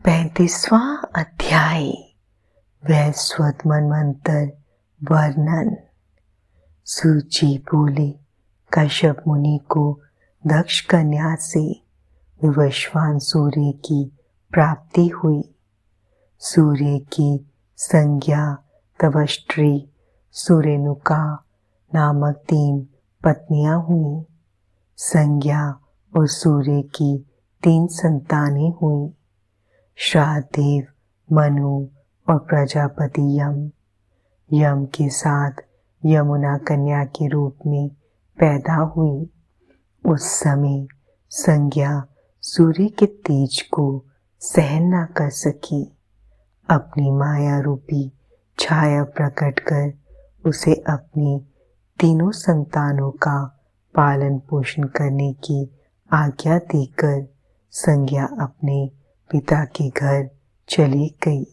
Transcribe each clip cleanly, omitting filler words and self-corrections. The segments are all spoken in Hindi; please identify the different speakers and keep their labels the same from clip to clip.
Speaker 1: 35वां अध्याय वैवस्वत मनवंतर वर्णन। सूची बोले, कश्यप मुनि को दक्ष कन्या से विवस्वान सूर्य की प्राप्ति हुई। सूर्य की संज्ञा तवष्ट्री सूर्यनुका नामक 3 पत्नियां हुई। संज्ञा और सूर्य की 3 संतानें हुई। श्राद्धदेव मनु और प्रजापति यम। यम के साथ यमुना कन्या के रूप में पैदा हुई। उस समय संज्ञा सूर्य के तेज को सहन न कर सकी। अपनी माया रूपी छाया प्रकट कर उसे अपनी 3 संतानों का पालन पोषण करने की आज्ञा देकर संज्ञा अपने पिता के घर चली गई।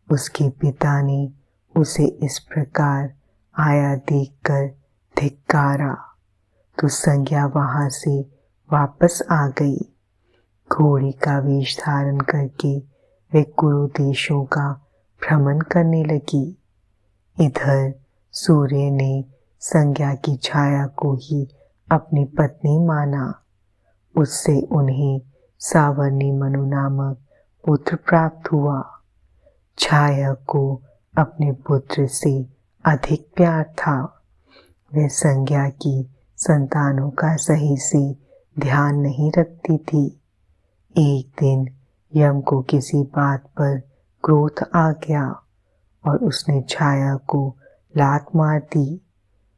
Speaker 1: उसके पिता ने उसे इस प्रकार आया देखकर धिक्कारा तो संज्ञा वहां से वापस आ गई। घोड़ी का वेश धारण करके वे कुरु देशों का भ्रमण करने लगी। इधर सूर्य ने संज्ञा की छाया को ही अपनी पत्नी माना। उससे उन्हें सावर्णी मनु नामक पुत्र प्राप्त हुआ। छाया को अपने पुत्र से अधिक प्यार था। वह संज्ञा की संतानों का सही से ध्यान नहीं रखती थी। एक दिन यम को किसी बात पर क्रोध आ गया और उसने छाया को लात मार दी।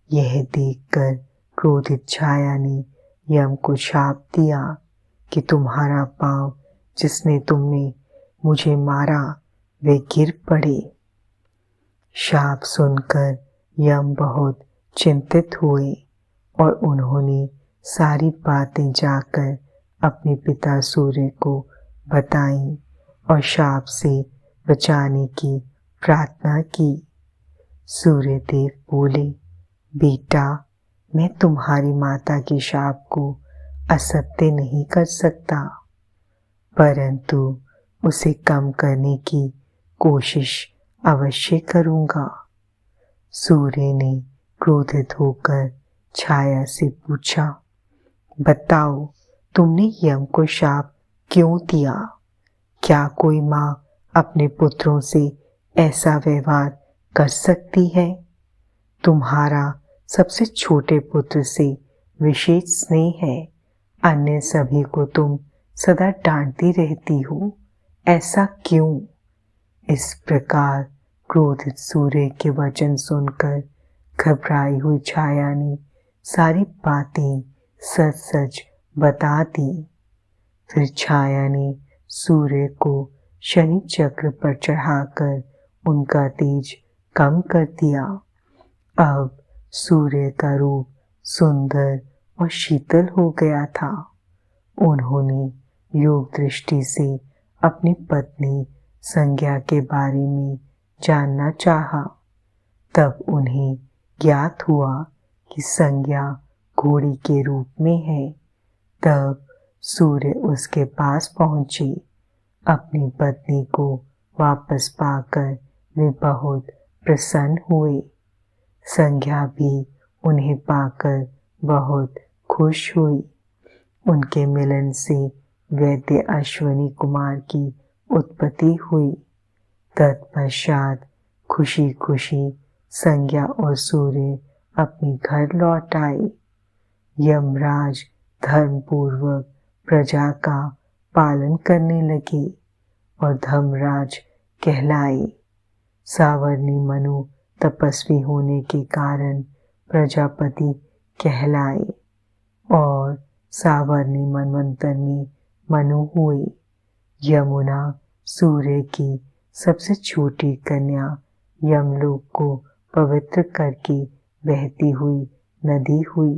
Speaker 1: यह देखकर क्रोधित छाया ने यम को शाप दिया कि तुम्हारा पांव जिसने तुमने मुझे मारा वे गिर पड़े। शाप सुनकर यम बहुत चिंतित हुए और उन्होंने सारी बातें जाकर अपने पिता सूर्य को बताईं और शाप से बचाने की प्रार्थना की। सूर्यदेव बोले, बेटा, मैं तुम्हारी माता के शाप को असत्य नहीं कर सकता, परंतु उसे कम करने की कोशिश अवश्य करूंगा। सूर्य ने क्रोधित होकर छाया से पूछा, बताओ, तुमने यम को शाप क्यों दिया? क्या कोई माँ अपने पुत्रों से ऐसा व्यवहार कर सकती है? तुम्हारा सबसे छोटे पुत्र से विशेष स्नेह है। अन्य सभी को तुम सदा डांटती रहती हो, ऐसा क्यों? इस प्रकार क्रोधित सूर्य के वचन सुनकर घबराई हुई छाया ने सारी बातें सच सच बता दी। फिर छाया ने सूर्य को शनि चक्र पर चढ़ाकर उनका तेज कम कर दिया। अब सूर्य का रूप सुंदर और शीतल हो गया था। उन्होंने योग दृष्टि से अपनी पत्नी संज्ञा के बारे में जानना चाहा। तब उन्हें ज्ञात हुआ कि संज्ञा घोड़ी के रूप में है। तब सूर्य उसके पास पहुंचे। अपनी पत्नी को वापस पाकर वे बहुत प्रसन्न हुए। संज्ञा भी उन्हें पाकर बहुत खुश हुई। उनके मिलन से वैद्य अश्वनी कुमार की उत्पत्ति हुई। तत्पश्चात खुशी खुशी संज्ञा और सूर्य अपने घर लौट आए। यमराज धर्मपूर्वक प्रजा का पालन करने लगे और धर्मराज कहलाए। सावर्णी मनु तपस्वी होने के कारण प्रजापति कहलाए और सावर्णी मनवंतर में मनु हुए। यमुना सूर्य की सबसे छोटी कन्या यमलोक को पवित्र करके बहती हुई नदी हुई।